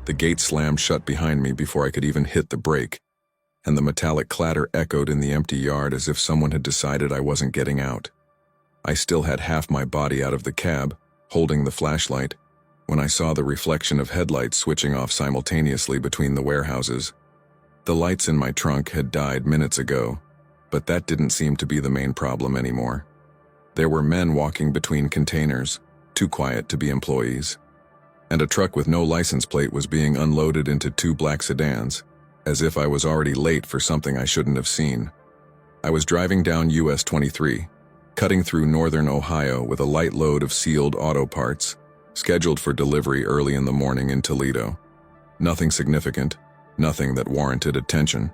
The gate slammed shut behind me before I could even hit the brake, and the metallic clatter echoed in the empty yard as if someone had decided I wasn't getting out. I still had half my body out of the cab, holding the flashlight, when I saw the reflection of headlights switching off simultaneously between the warehouses. The lights in my trunk had died minutes ago, but that didn't seem to be the main problem anymore. There were men walking between containers, too quiet to be employees, and a truck with no license plate was being unloaded into two black sedans, as if I was already late for something I shouldn't have seen. I was driving down US 23, cutting through northern Ohio with a light load of sealed auto parts, scheduled for delivery early in the morning in Toledo. Nothing significant, nothing that warranted attention.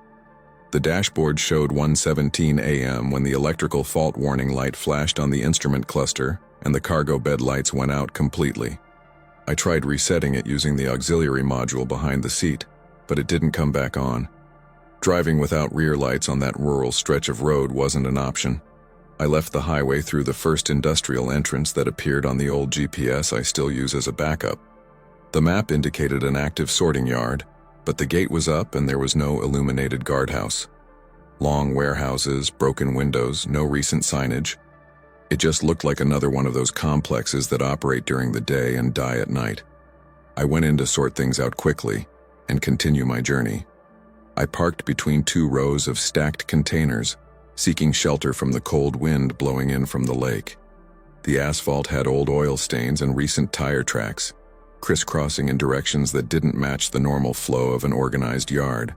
The dashboard showed 1:17 a.m. when the electrical fault warning light flashed on the instrument cluster and the cargo bed lights went out completely. I tried resetting it using the auxiliary module behind the seat, but it didn't come back on. Driving without rear lights on that rural stretch of road wasn't an option. I left the highway through the first industrial entrance that appeared on the old GPS I still use as a backup. The map indicated an active sorting yard, but the gate was up and there was no illuminated guardhouse. Long warehouses, broken windows, no recent signage. It just looked like another one of those complexes that operate during the day and die at night. I went in to sort things out quickly and continue my journey. I parked between two rows of stacked containers, seeking shelter from the cold wind blowing in from the lake. The asphalt had old oil stains and recent tire tracks, crisscrossing in directions that didn't match the normal flow of an organized yard.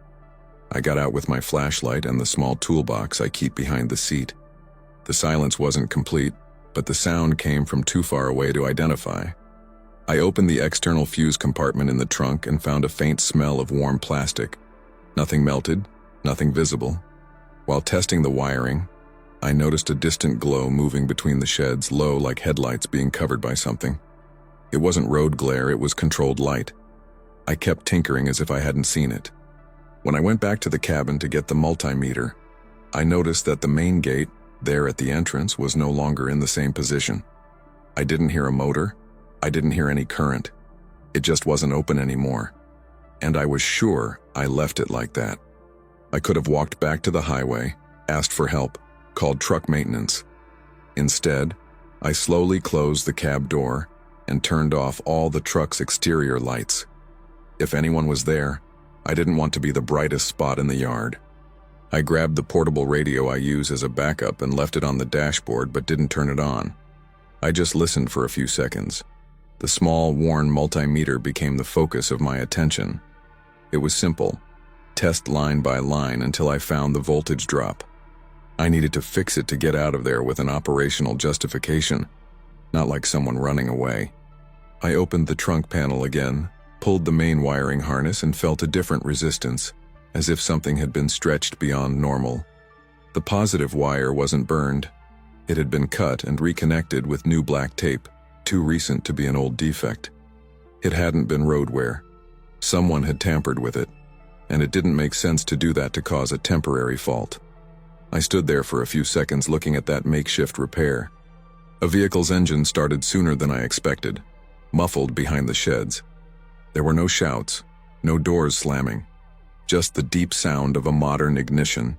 I got out with my flashlight and the small toolbox I keep behind the seat. The silence wasn't complete, but the sound came from too far away to identify. I opened the external fuse compartment in the trunk and found a faint smell of warm plastic. Nothing melted, nothing visible. While testing the wiring, I noticed a distant glow moving between the sheds, low like headlights being covered by something. It wasn't road glare, it was controlled light. I kept tinkering as if I hadn't seen it. When I went back to the cabin to get the multimeter, I noticed that the main gate, there at the entrance, was no longer in the same position. I didn't hear a motor. I didn't hear any current. It just wasn't open anymore. And I was sure I left it like that. I could have walked back to the highway, asked for help, called truck maintenance. Instead, I slowly closed the cab door and turned off all the truck's exterior lights. If anyone was there, I didn't want to be the brightest spot in the yard. I grabbed the portable radio I use as a backup and left it on the dashboard but didn't turn it on. I just listened for a few seconds. The small, worn multimeter became the focus of my attention. It was simple. Test line by line until I found the voltage drop. I needed to fix it to get out of there with an operational justification, not like someone running away. I opened the trunk panel again, pulled the main wiring harness and felt a different resistance, as if something had been stretched beyond normal. The positive wire wasn't burned. It had been cut and reconnected with new black tape, too recent to be an old defect. It hadn't been road wear. Someone had tampered with it, and it didn't make sense to do that to cause a temporary fault. I stood there for a few seconds looking at that makeshift repair. A vehicle's engine started sooner than I expected, muffled behind the sheds. There were no shouts, no doors slamming, just the deep sound of a modern ignition.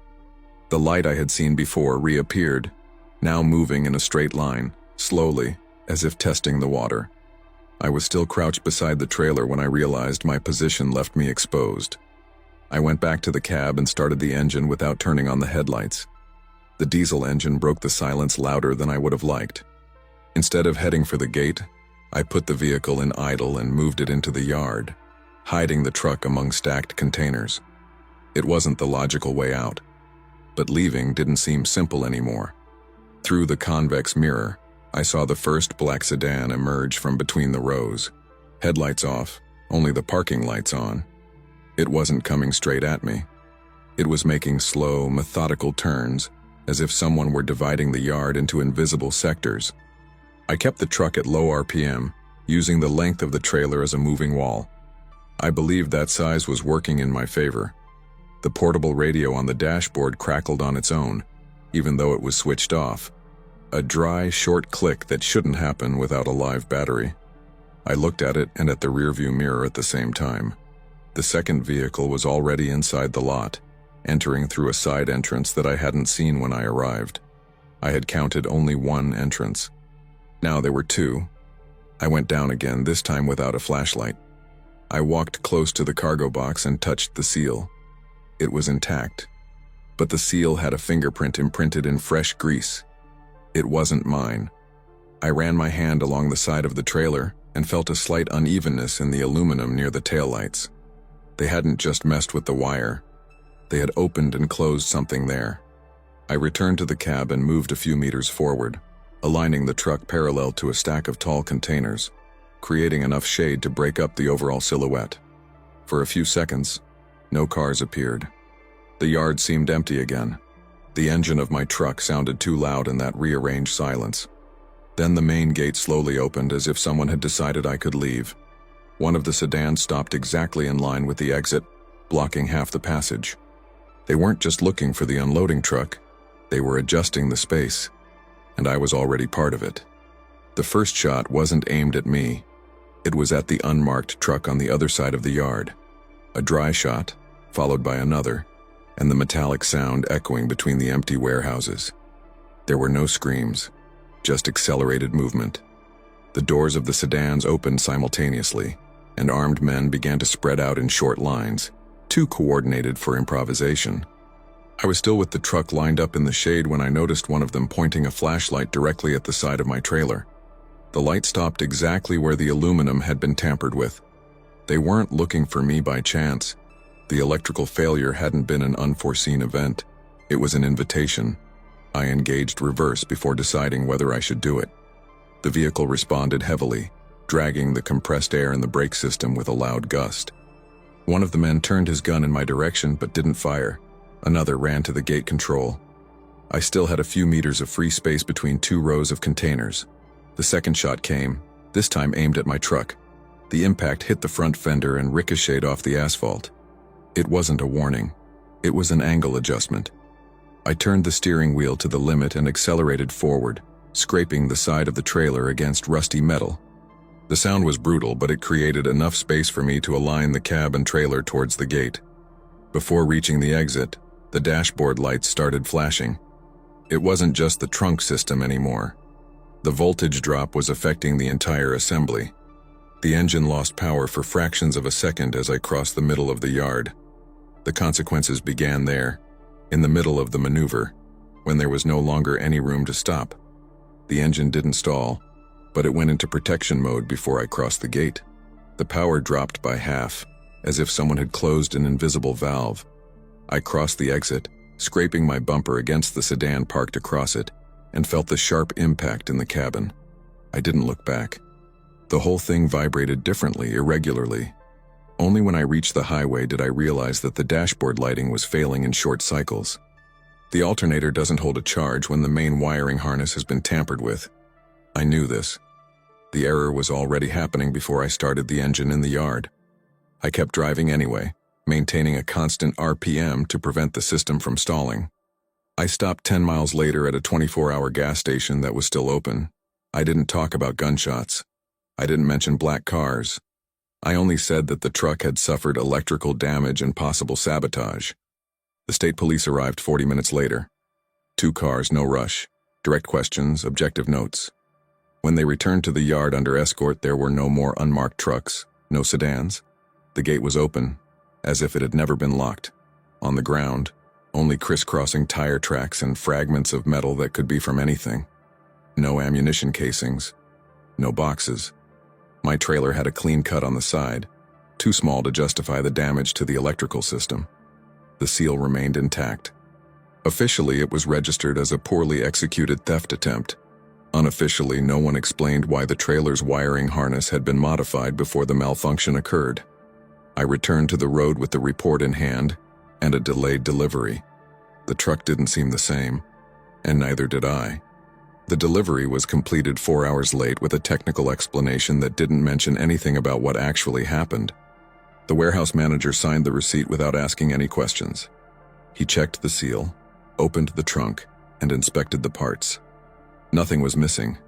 The light I had seen before reappeared, now moving in a straight line, slowly, as if testing the water. I was still crouched beside the trailer when I realized my position left me exposed. I went back to the cab and started the engine without turning on the headlights. The diesel engine broke the silence louder than I would have liked. Instead of heading for the gate, I put the vehicle in idle and moved it into the yard, hiding the truck among stacked containers. It wasn't the logical way out, but leaving didn't seem simple anymore. Through the convex mirror, I saw the first black sedan emerge from between the rows. Headlights off, only the parking lights on. It wasn't coming straight at me. It was making slow, methodical turns, as if someone were dividing the yard into invisible sectors. I kept the truck at low RPM, using the length of the trailer as a moving wall. I believed that size was working in my favor. The portable radio on the dashboard crackled on its own, even though it was switched off. A dry, short click that shouldn't happen without a live battery. I looked at it and at the rearview mirror at the same time. The second vehicle was already inside the lot, entering through a side entrance that I hadn't seen when I arrived. I had counted only one entrance. Now there were two. I went down again, this time without a flashlight. I walked close to the cargo box and touched the seal. It was intact, but the seal had a fingerprint imprinted in fresh grease. It wasn't mine. I ran my hand along the side of the trailer and felt a slight unevenness in the aluminum near the taillights. They hadn't just messed with the wire. They had opened and closed something there. I returned to the cab and moved a few meters forward, aligning the truck parallel to a stack of tall containers, creating enough shade to break up the overall silhouette. For a few seconds, no cars appeared. The yard seemed empty again. The engine of my truck sounded too loud in that rearranged silence. Then the main gate slowly opened as if someone had decided I could leave. One of the sedans stopped exactly in line with the exit, blocking half the passage. They weren't just looking for the unloading truck, they were adjusting the space, and I was already part of it. The first shot wasn't aimed at me. It was at the unmarked truck on the other side of the yard. A dry shot, followed by another, and the metallic sound echoing between the empty warehouses. There were no screams, just accelerated movement. The doors of the sedans opened simultaneously, and armed men began to spread out in short lines, too coordinated for improvisation. I was still with the truck lined up in the shade when I noticed one of them pointing a flashlight directly at the side of my trailer. The light stopped exactly where the aluminum had been tampered with. They weren't looking for me by chance. The electrical failure hadn't been an unforeseen event. It was an invitation. I engaged reverse before deciding whether I should do it. The vehicle responded heavily, dragging the compressed air in the brake system with a loud gust. One of the men turned his gun in my direction but didn't fire. Another ran to the gate control. I still had a few meters of free space between two rows of containers. The second shot came, this time aimed at my truck. The impact hit the front fender and ricocheted off the asphalt. It wasn't a warning. It was an angle adjustment. I turned the steering wheel to the limit and accelerated forward, scraping the side of the trailer against rusty metal. The sound was brutal, but it created enough space for me to align the cab and trailer towards the gate. Before reaching the exit, the dashboard lights started flashing. It wasn't just the trunk system anymore. The voltage drop was affecting the entire assembly. The engine lost power for fractions of a second as I crossed the middle of the yard. The consequences began there, in the middle of the maneuver, when there was no longer any room to stop. The engine didn't stall, but it went into protection mode before I crossed the gate. The power dropped by half, as if someone had closed an invisible valve. I crossed the exit, scraping my bumper against the sedan parked across it, and felt the sharp impact in the cabin. I didn't look back. The whole thing vibrated differently, irregularly. Only when I reached the highway did I realize that the dashboard lighting was failing in short cycles. The alternator doesn't hold a charge when the main wiring harness has been tampered with. I knew this. The error was already happening before I started the engine in the yard. I kept driving anyway, maintaining a constant RPM to prevent the system from stalling. I stopped 10 miles later at a 24-hour gas station that was still open. I didn't talk about gunshots. I didn't mention black cars. I only said that the truck had suffered electrical damage and possible sabotage. The state police arrived 40 minutes later. 2 cars, no rush. Direct questions, objective notes. When they returned to the yard under escort, there were no more unmarked trucks, no sedans. The gate was open, as if it had never been locked. On the ground, only crisscrossing tire tracks and fragments of metal that could be from anything. No ammunition casings, no boxes. My trailer had a clean cut on the side, too small to justify the damage to the electrical system. The seal remained intact. Officially, it was registered as a poorly executed theft attempt. Unofficially, no one explained why the trailer's wiring harness had been modified before the malfunction occurred. I returned to the road with the report in hand and a delayed delivery. The truck didn't seem the same, and neither did I. The delivery was completed 4 hours late with a technical explanation that didn't mention anything about what actually happened. The warehouse manager signed the receipt without asking any questions. He checked the seal, opened the trunk, and inspected the parts. Nothing was missing.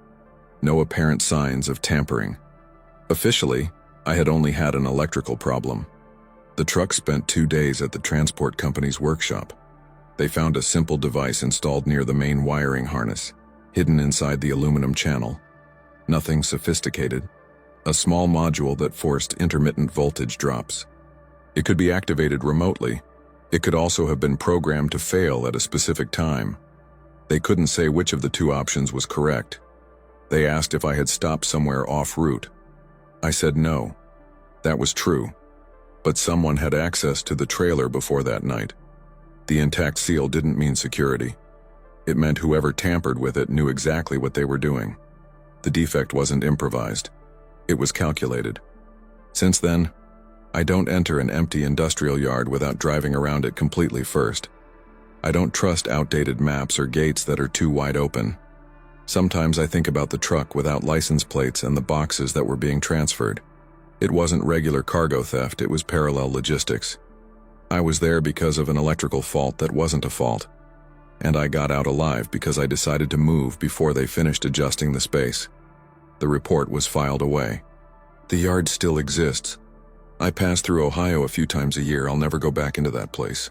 No apparent signs of tampering. Officially, I had only had an electrical problem. The truck spent 2 days at the transport company's workshop. They found a simple device installed near the main wiring harness, hidden inside the aluminum channel. Nothing sophisticated. A small module that forced intermittent voltage drops. It could be activated remotely. It could also have been programmed to fail at a specific time. They couldn't say which of the two options was correct. They asked if I had stopped somewhere off route. I said no. That was true. But someone had access to the trailer before that night. The intact seal didn't mean security. It meant whoever tampered with it knew exactly what they were doing. The defect wasn't improvised. It was calculated. Since then, I don't enter an empty industrial yard without driving around it completely first. I don't trust outdated maps or gates that are too wide open. Sometimes I think about the truck without license plates and the boxes that were being transferred. It wasn't regular cargo theft, it was parallel logistics. I was there because of an electrical fault that wasn't a fault. And I got out alive because I decided to move before they finished adjusting the space. The report was filed away. The yard still exists. I pass through Ohio a few times a year. I'll never go back into that place.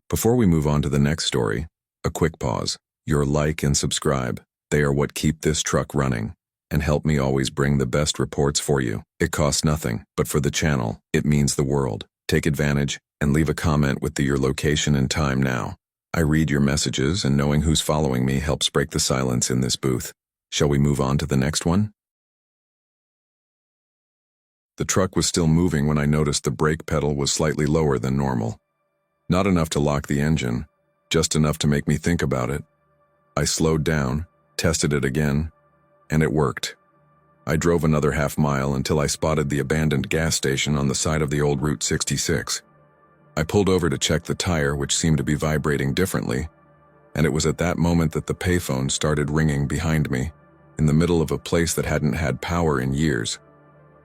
Before we move on to the next story, a quick pause. Your like and subscribe. They are what keep this truck running and help me always bring the best reports for you. It costs nothing, but for the channel, it means the world. Take advantage and leave a comment with your location and time now. I read your messages, and knowing who's following me helps break the silence in this booth. Shall we move on to the next one? The truck was still moving when I noticed the brake pedal was slightly lower than normal. Not enough to lock the engine, just enough to make me think about it. I slowed down, tested it again, and it worked. I drove another half-mile until I spotted the abandoned gas station on the side of the old Route 66. I pulled over to check the tire, which seemed to be vibrating differently, and it was at that moment that the payphone started ringing behind me, in the middle of a place that hadn't had power in years.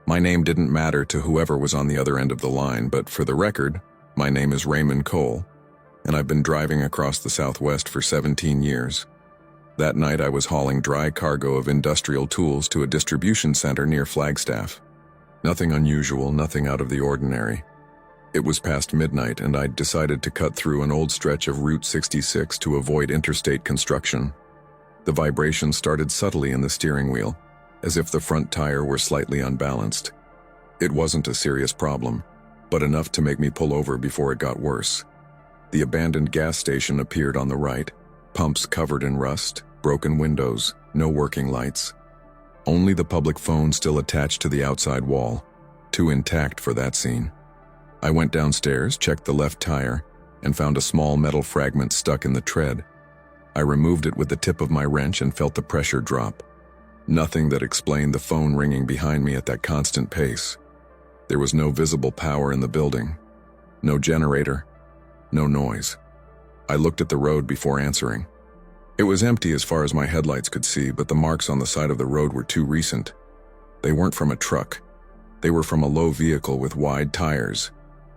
My name didn't matter to whoever was on the other end of the line, but for the record, my name is Raymond Cole, and I've been driving across the Southwest for 17 years. That night I was hauling dry cargo of industrial tools to a distribution center near Flagstaff. Nothing unusual, nothing out of the ordinary. It was past midnight, and I'd decided to cut through an old stretch of Route 66 to avoid interstate construction. The vibration started subtly in the steering wheel, as if the front tire were slightly unbalanced. It wasn't a serious problem, but enough to make me pull over before it got worse. The abandoned gas station appeared on the right, pumps covered in rust, broken windows, no working lights. Only the public phone still attached to the outside wall, too intact for that scene. I went downstairs, checked the left tire, and found a small metal fragment stuck in the tread. I removed it with the tip of my wrench and felt the pressure drop. Nothing that explained the phone ringing behind me at that constant pace. There was no visible power in the building. No generator. No noise. I looked at the road before answering. It was empty as far as my headlights could see, but the marks on the side of the road were too recent. They weren't from a truck. They were from a low vehicle with wide tires.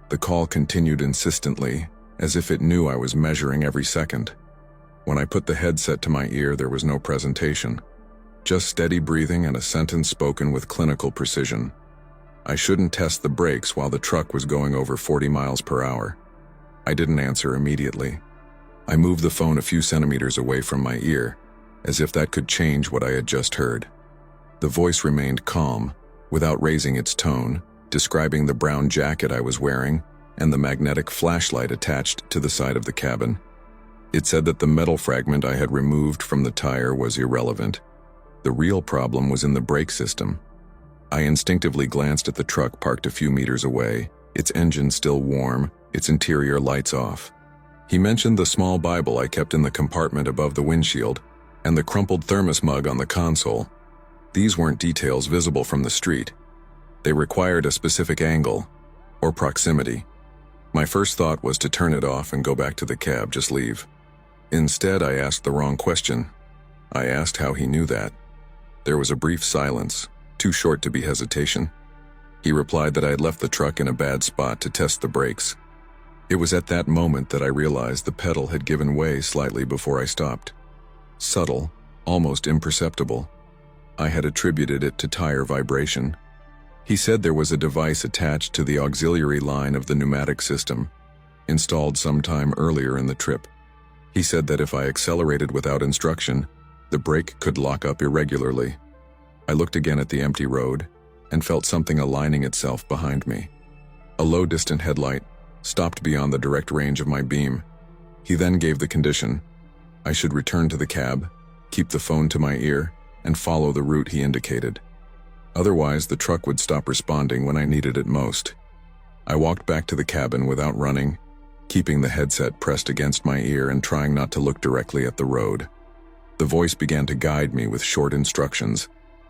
The call continued insistently, as if it knew I was measuring every second. When I put the headset to my ear, there was no presentation. Just steady breathing and a sentence spoken with clinical precision. I shouldn't test the brakes while the truck was going over 40 miles per hour. I didn't answer immediately. I moved the phone a few centimeters away from my ear, as if that could change what I had just heard. The voice remained calm, without raising its tone, describing the brown jacket I was wearing and the magnetic flashlight attached to the side of the cabin. It said that the metal fragment I had removed from the tire was irrelevant. The real problem was in the brake system. I instinctively glanced at the truck parked a few meters away, its engine still warm, its interior lights off. He mentioned the small Bible I kept in the compartment above the windshield and the crumpled thermos mug on the console. These weren't details visible from the street. They required a specific angle or proximity. My first thought was to turn it off and go back to the cab, just leave. Instead, I asked the wrong question. I asked how he knew that. There was a brief silence, too short to be hesitation. He replied that I had left the truck in a bad spot to test the brakes. It was at that moment that I realized the pedal had given way slightly before I stopped. Subtle, almost imperceptible. I had attributed it to tire vibration. He said there was a device attached to the auxiliary line of the pneumatic system, installed sometime earlier in the trip. He said that if I accelerated without instruction, the brake could lock up irregularly. I looked again at the empty road and felt something aligning itself behind me. A low distant headlight stopped beyond the direct range of my beam. He then gave the condition. I should return to the cab, keep the phone to my ear, and follow the route he indicated. Otherwise, the truck would stop responding when I needed it most. I walked back to the cabin without running, keeping the headset pressed against my ear and trying not to look directly at the road. The voice began to guide me with short instructions,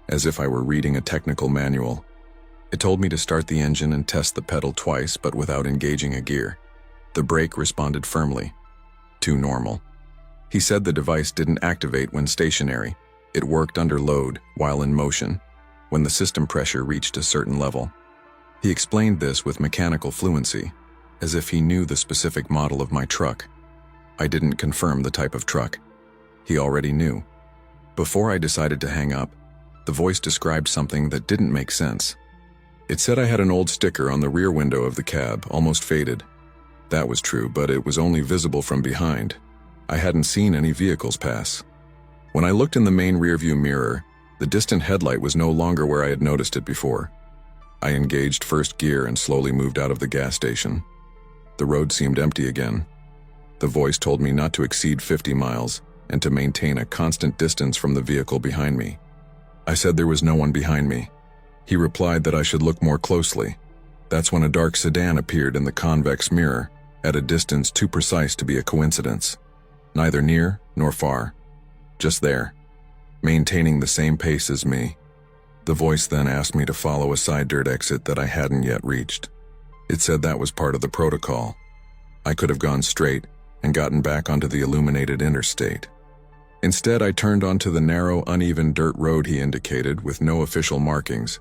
as if I were reading a technical manual. It told me to start the engine and test the pedal twice, but without engaging a gear. The brake responded firmly. Too normal. He said the device didn't activate when stationary. It worked under load, while in motion, when the system pressure reached a certain level. He explained this with mechanical fluency, as if he knew the specific model of my truck. I didn't confirm the type of truck. He already knew. Before I decided to hang up, the voice described something that didn't make sense. It said I had an old sticker on the rear window of the cab, almost faded. That was true, but it was only visible from behind. I hadn't seen any vehicles pass. When I looked in the main rearview mirror, the distant headlight was no longer where I had noticed it before. I engaged first gear and slowly moved out of the gas station. The road seemed empty again. The voice told me not to exceed 50 miles and to maintain a constant distance from the vehicle behind me. I said there was no one behind me. He replied that I should look more closely. That's when a dark sedan appeared in the convex mirror, at a distance too precise to be a coincidence. Neither near nor far. Just there, maintaining the same pace as me. The voice then asked me to follow a side dirt exit that I hadn't yet reached. It said that was part of the protocol. I could have gone straight and gotten back onto the illuminated interstate. Instead, I turned onto the narrow, uneven dirt road he indicated with no official markings.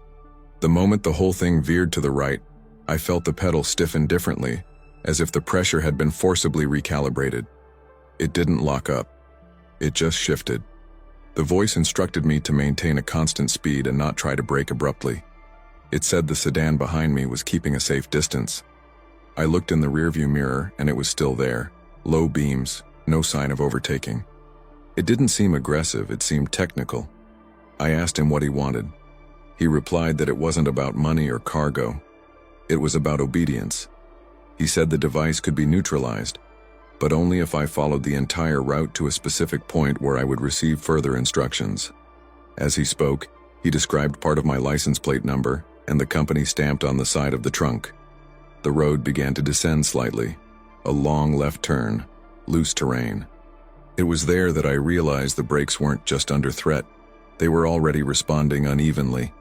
The moment the whole thing veered to the right, I felt the pedal stiffen differently, as if the pressure had been forcibly recalibrated. It didn't lock up. It just shifted. The voice instructed me to maintain a constant speed and not try to brake abruptly. It said the sedan behind me was keeping a safe distance. I looked in the rearview mirror and it was still there. Low beams, no sign of overtaking. It didn't seem aggressive, it seemed technical. I asked him what he wanted. He replied that it wasn't about money or cargo. It was about obedience. He said the device could be neutralized, but only if I followed the entire route to a specific point where I would receive further instructions. As he spoke, he described part of my license plate number and the company stamped on the side of the trunk. The road began to descend slightly, a long left turn, loose terrain. It was there that I realized the brakes weren't just under threat, they were already responding unevenly.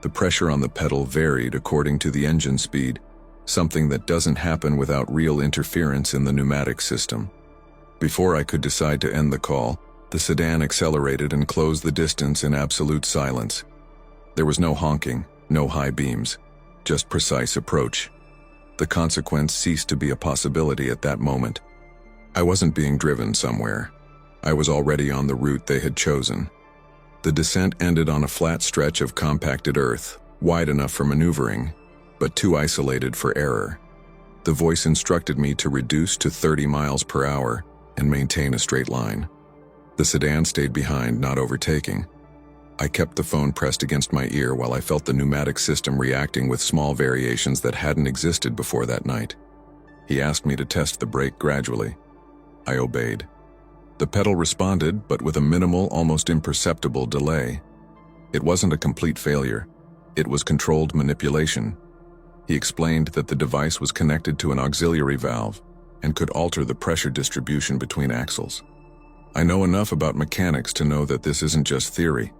The pressure on the pedal varied according to the engine speed, something that doesn't happen without real interference in the pneumatic system. Before I could decide to end the call, the sedan accelerated and closed the distance in absolute silence. There was no honking, no high beams, just precise approach. The consequence ceased to be a possibility at that moment. I wasn't being driven somewhere. I was already on the route they had chosen. The descent ended on a flat stretch of compacted earth, wide enough for maneuvering, but too isolated for error. The voice instructed me to reduce to 30 miles per hour and maintain a straight line. The sedan stayed behind, not overtaking. I kept the phone pressed against my ear while I felt the pneumatic system reacting with small variations that hadn't existed before that night. He asked me to test the brake gradually. I obeyed. The pedal responded, but with a minimal, almost imperceptible delay. It wasn't a complete failure. It was controlled manipulation. He explained that the device was connected to an auxiliary valve and could alter the pressure distribution between axles. I know enough about mechanics to know that this isn't just theory.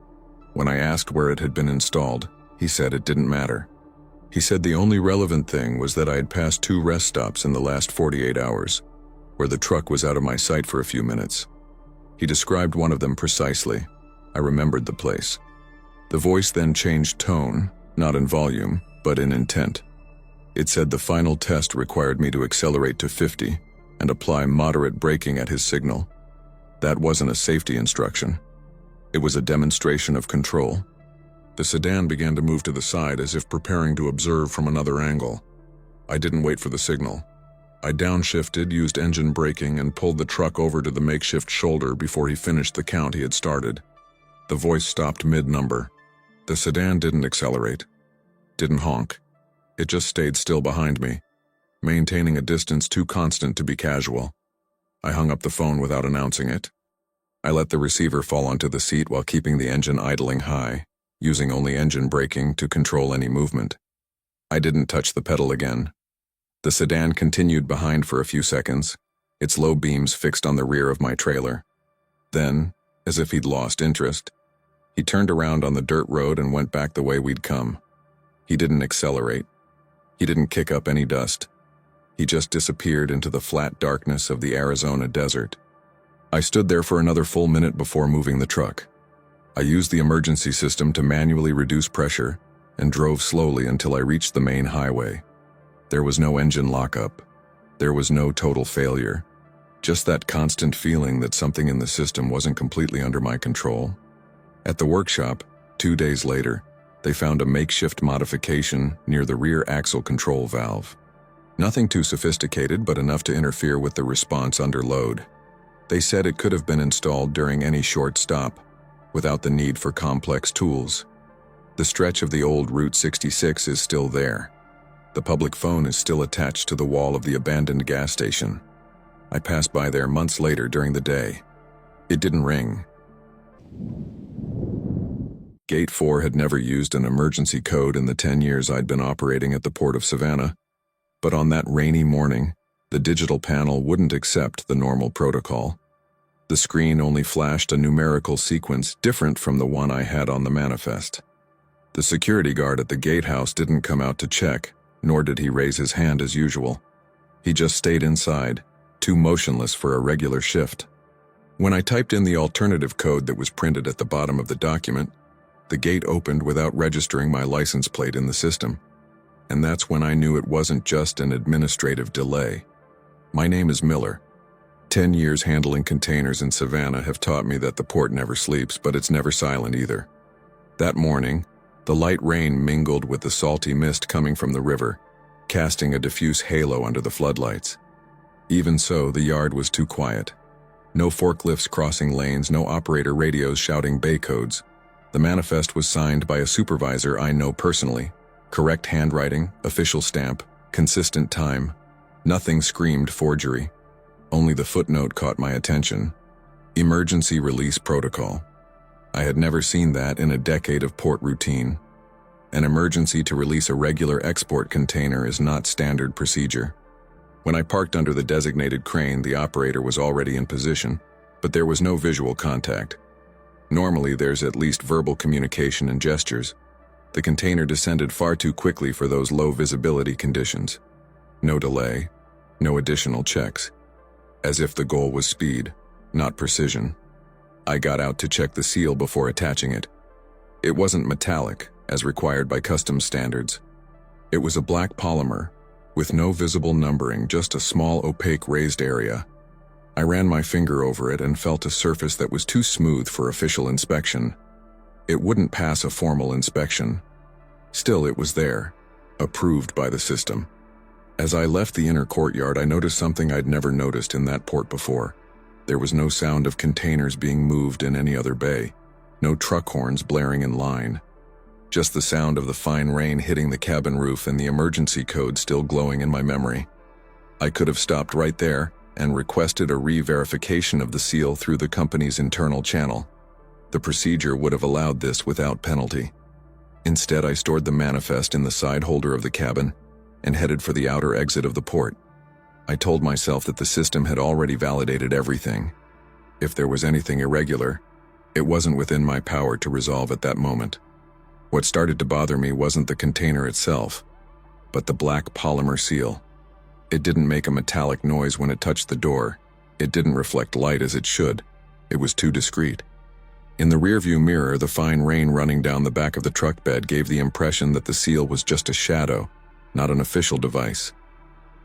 When I asked where it had been installed, he said it didn't matter. He said the only relevant thing was that I had passed 2 rest stops in the last 48 hours, where the truck was out of my sight for a few minutes. He described one of them precisely. I remembered the place. The voice then changed tone, not in volume, but in intent. It said the final test required me to accelerate to 50 and apply moderate braking at his signal. That wasn't a safety instruction. It was a demonstration of control. The sedan began to move to the side as if preparing to observe from another angle. I didn't wait for the signal. I downshifted, used engine braking, and pulled the truck over to the makeshift shoulder before he finished the count he had started. The voice stopped mid-number. The sedan didn't accelerate, didn't honk. It just stayed still behind me, maintaining a distance too constant to be casual. I hung up the phone without announcing it. I let the receiver fall onto the seat while keeping the engine idling high, using only engine braking to control any movement. I didn't touch the pedal again. The sedan continued behind for a few seconds, its low beams fixed on the rear of my trailer. Then, as if he'd lost interest, he turned around on the dirt road and went back the way we'd come. He didn't accelerate. He didn't kick up any dust. He just disappeared into the flat darkness of the Arizona desert. I stood there for another full minute before moving the truck. I used the emergency system to manually reduce pressure and drove slowly until I reached the main highway. There was no engine lockup. There was no total failure. Just that constant feeling that something in the system wasn't completely under my control. At the workshop, 2 days later, they found a makeshift modification near the rear axle control valve. Nothing too sophisticated, but enough to interfere with the response under load. They said it could have been installed during any short stop, without the need for complex tools. The stretch of the old Route 66 is still there. The public phone is still attached to the wall of the abandoned gas station. I passed by there months later during the day. It didn't ring. Gate 4 had never used an emergency code in the 10 years I'd been operating at the Port of Savannah, but on that rainy morning, the digital panel wouldn't accept the normal protocol. The screen only flashed a numerical sequence different from the one I had on the manifest. The security guard at the gatehouse didn't come out to check, nor did he raise his hand as usual. He just stayed inside, too motionless for a regular shift. When I typed in the alternative code that was printed at the bottom of the document, the gate opened without registering my license plate in the system. And that's when I knew it wasn't just an administrative delay. My name is Miller. 10 years handling containers in Savannah have taught me that the port never sleeps, but it's never silent either. That morning, the light rain mingled with the salty mist coming from the river, casting a diffuse halo under the floodlights. Even so, the yard was too quiet. No forklifts crossing lanes, no operator radios shouting bay codes. The manifest was signed by a supervisor I know personally. Correct handwriting, official stamp, consistent time. Nothing screamed forgery. Only the footnote caught my attention. Emergency release protocol. I had never seen that in a decade of port routine. An emergency to release a regular export container is not standard procedure. When I parked under the designated crane, the operator was already in position, but there was no visual contact. Normally, there's at least verbal communication and gestures. The container descended far too quickly for those low visibility conditions. No delay, no additional checks. As if the goal was speed, not precision. I got out to check the seal before attaching it. It wasn't metallic, as required by customs standards. It was a black polymer, with no visible numbering, just a small opaque raised area. I ran my finger over it and felt a surface that was too smooth for official inspection. It wouldn't pass a formal inspection. Still, it was there, approved by the system. As I left the inner courtyard, I noticed something I'd never noticed in that port before. There was no sound of containers being moved in any other bay, no truck horns blaring in line. Just the sound of the fine rain hitting the cabin roof and the emergency code still glowing in my memory. I could have stopped right there and requested a re-verification of the seal through the company's internal channel. The procedure would have allowed this without penalty. Instead, I stored the manifest in the side holder of the cabin and headed for the outer exit of the port. I told myself that the system had already validated everything. If there was anything irregular, it wasn't within my power to resolve at that moment. What started to bother me wasn't the container itself, but the black polymer seal. It didn't make a metallic noise when it touched the door. It didn't reflect light as it should. It was too discreet. In the rearview mirror, the fine rain running down the back of the truck bed gave the impression that the seal was just a shadow, not an official device.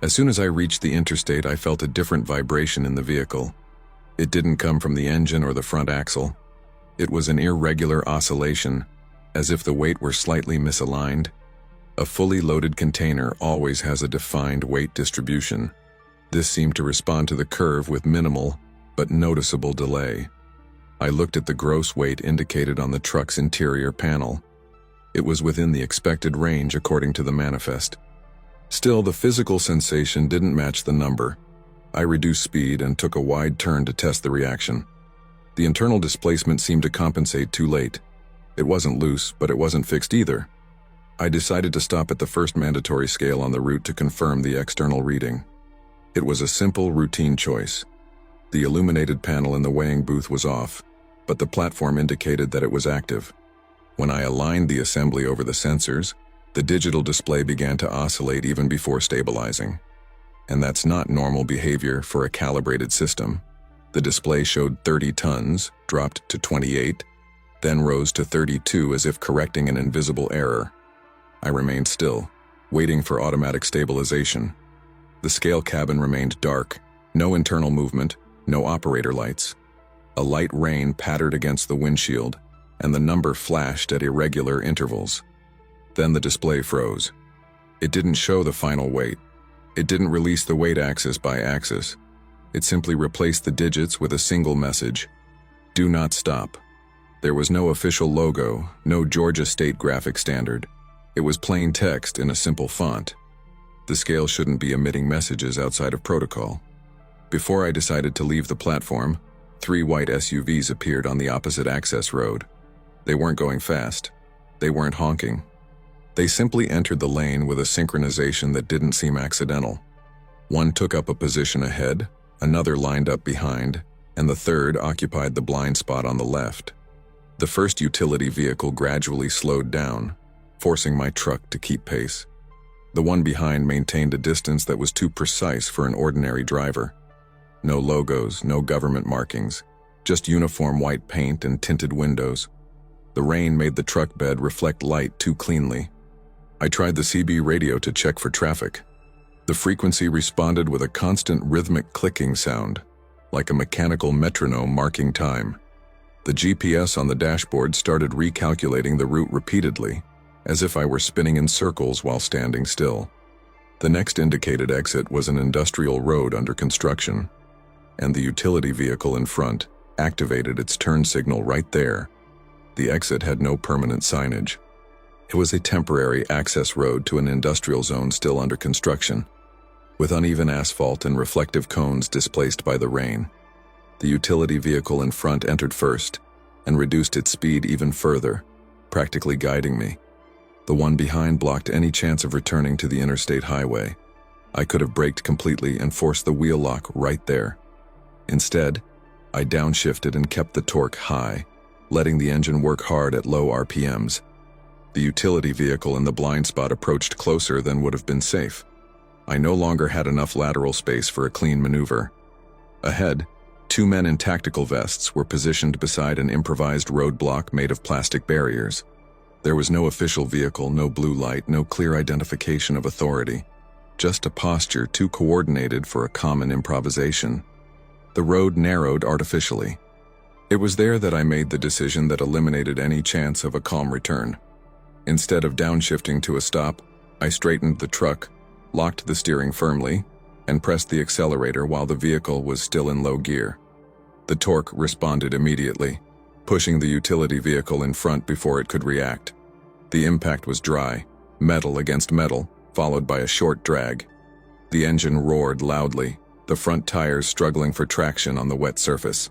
As soon as I reached the interstate, I felt a different vibration in the vehicle. It didn't come from the engine or the front axle. It was an irregular oscillation, as if the weight were slightly misaligned. A fully loaded container always has a defined weight distribution. This seemed to respond to the curve with minimal, but noticeable delay. I looked at the gross weight indicated on the truck's interior panel. It was within the expected range according to the manifest. Still, the physical sensation didn't match the number. I reduced speed and took a wide turn to test the reaction. The internal displacement seemed to compensate too late. It wasn't loose, but it wasn't fixed either. I decided to stop at the first mandatory scale on the route to confirm the external reading. It was a simple, routine choice. The illuminated panel in the weighing booth was off, but the platform indicated that it was active. When I aligned the assembly over the sensors, the digital display began to oscillate even before stabilizing. And that's not normal behavior for a calibrated system. The display showed 30 tons, dropped to 28, then rose to 32 as if correcting an invisible error. I remained still, waiting for automatic stabilization. The scale cabin remained dark, no internal movement, no operator lights. A light rain pattered against the windshield, and the number flashed at irregular intervals. Then the display froze. It didn't show the final weight. It didn't release the weight axis by axis. It simply replaced the digits with a single message: "Do not stop." There was no official logo, no Georgia State graphic standard. It was plain text in a simple font. The scale shouldn't be emitting messages outside of protocol. Before I decided to leave the platform, 3 white SUVs appeared on the opposite access road. They weren't going fast. They weren't honking. They simply entered the lane with a synchronization that didn't seem accidental. One took up a position ahead, another lined up behind, and the third occupied the blind spot on the left. The first utility vehicle gradually slowed down, forcing my truck to keep pace. The one behind maintained a distance that was too precise for an ordinary driver. No logos, no government markings, just uniform white paint and tinted windows. The rain made the truck bed reflect light too cleanly. I tried the CB radio to check for traffic. The frequency responded with a constant rhythmic clicking sound, like a mechanical metronome marking time. The GPS on the dashboard started recalculating the route repeatedly, as if I were spinning in circles while standing still. The next indicated exit was an industrial road under construction, and the utility vehicle in front activated its turn signal right there. The exit had no permanent signage. It was a temporary access road to an industrial zone still under construction, with uneven asphalt and reflective cones displaced by the rain. The utility vehicle in front entered first and reduced its speed even further, practically guiding me. The one behind blocked any chance of returning to the interstate highway. I could have braked completely and forced the wheel lock right there. Instead, I downshifted and kept the torque high, letting the engine work hard at low RPMs. The utility vehicle in the blind spot approached closer than would have been safe. I no longer had enough lateral space for a clean maneuver. Ahead, 2 men in tactical vests were positioned beside an improvised roadblock made of plastic barriers. There was no official vehicle, no blue light, no clear identification of authority. Just a posture too coordinated for a common improvisation. The road narrowed artificially. It was there that I made the decision that eliminated any chance of a calm return. Instead of downshifting to a stop, I straightened the truck, locked the steering firmly, and pressed the accelerator while the vehicle was still in low gear. The torque responded immediately, pushing the utility vehicle in front before it could react. The impact was dry, metal against metal, followed by a short drag. The engine roared loudly, the front tires struggling for traction on the wet surface.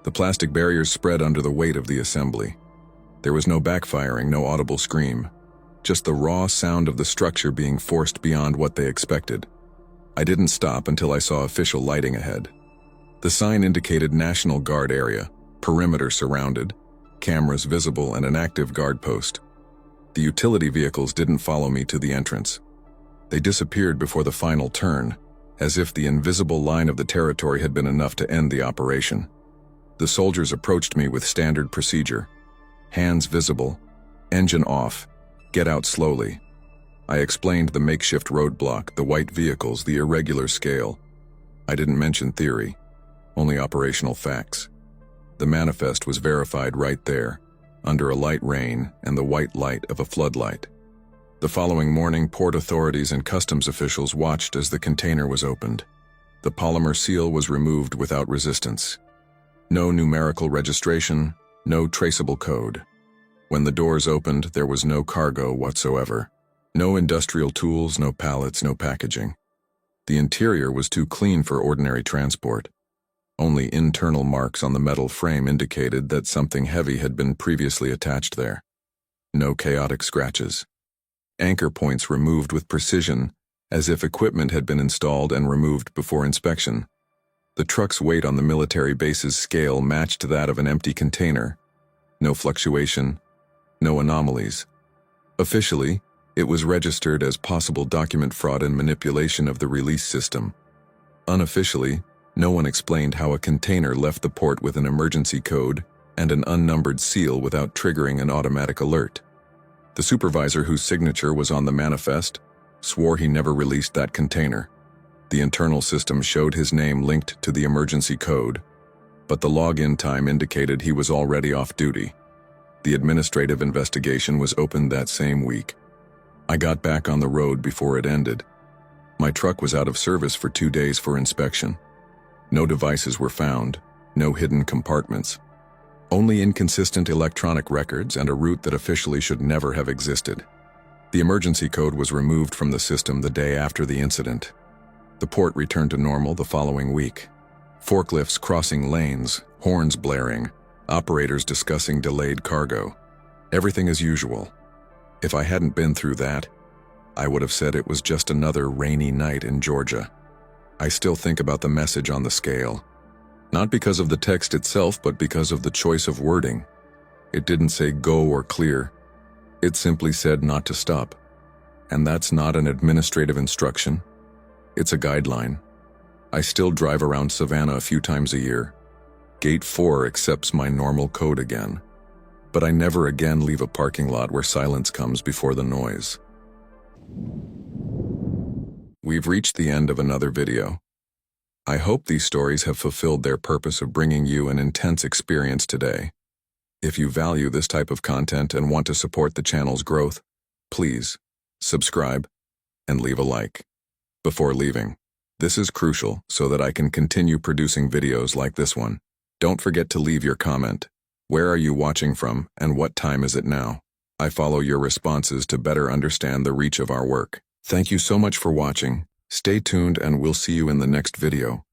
The plastic barriers spread under the weight of the assembly. There was no backfiring, no audible scream, just the raw sound of the structure being forced beyond what they expected. I didn't stop until I saw official lighting ahead. The sign indicated National Guard area, perimeter surrounded, cameras visible, and an active guard post. The utility vehicles didn't follow me to the entrance. They disappeared before the final turn, as if the invisible line of the territory had been enough to end the operation. The soldiers approached me with standard procedure. Hands visible, engine off, get out slowly. I explained the makeshift roadblock, the white vehicles, the irregular scale. I didn't mention theory, only operational facts. The manifest was verified right there. under a light rain and the white light of a floodlight. The following morning, port authorities and customs officials watched as the container was opened. The polymer seal was removed without resistance. No numerical registration, no traceable code. When the doors opened, there was no cargo whatsoever. No industrial tools, no pallets, no packaging. The interior was too clean for ordinary transport. Only internal marks on the metal frame indicated that something heavy had been previously attached there. No chaotic scratches. Anchor points removed with precision, as if equipment had been installed and removed before inspection. The truck's weight on the military base's scale matched that of an empty container. No fluctuation, no anomalies. Officially, it was registered as possible document fraud and manipulation of the release system. Unofficially, no one explained how a container left the port with an emergency code and an unnumbered seal without triggering an automatic alert. The supervisor whose signature was on the manifest swore he never released that container. The internal system showed his name linked to the emergency code, but the login time indicated he was already off duty. The administrative investigation was opened that same week. I got back on the road before it ended. My truck was out of service for 2 days for inspection. No devices were found, no hidden compartments. Only inconsistent electronic records and a route that officially should never have existed. The emergency code was removed from the system the day after the incident. The port returned to normal the following week. Forklifts crossing lanes, horns blaring, operators discussing delayed cargo. Everything as usual. If I hadn't been through that, I would have said it was just another rainy night in Georgia. I still think about the message on the scale. Not because of the text itself, but because of the choice of wording. It didn't say go or clear. It simply said not to stop. And that's not an administrative instruction. It's a guideline. I still drive around Savannah a few times a year. Gate 4 accepts my normal code again. But I never again leave a parking lot where silence comes before the noise. We've reached the end of another video. I hope these stories have fulfilled their purpose of bringing you an intense experience today. If you value this type of content and want to support the channel's growth, please subscribe and leave a like. Before leaving, this is crucial so that I can continue producing videos like this one. Don't forget to leave your comment. Where are you watching from and what time is it now? I follow your responses to better understand the reach of our work. Thank you so much for watching. Stay tuned and we'll see you in the next video.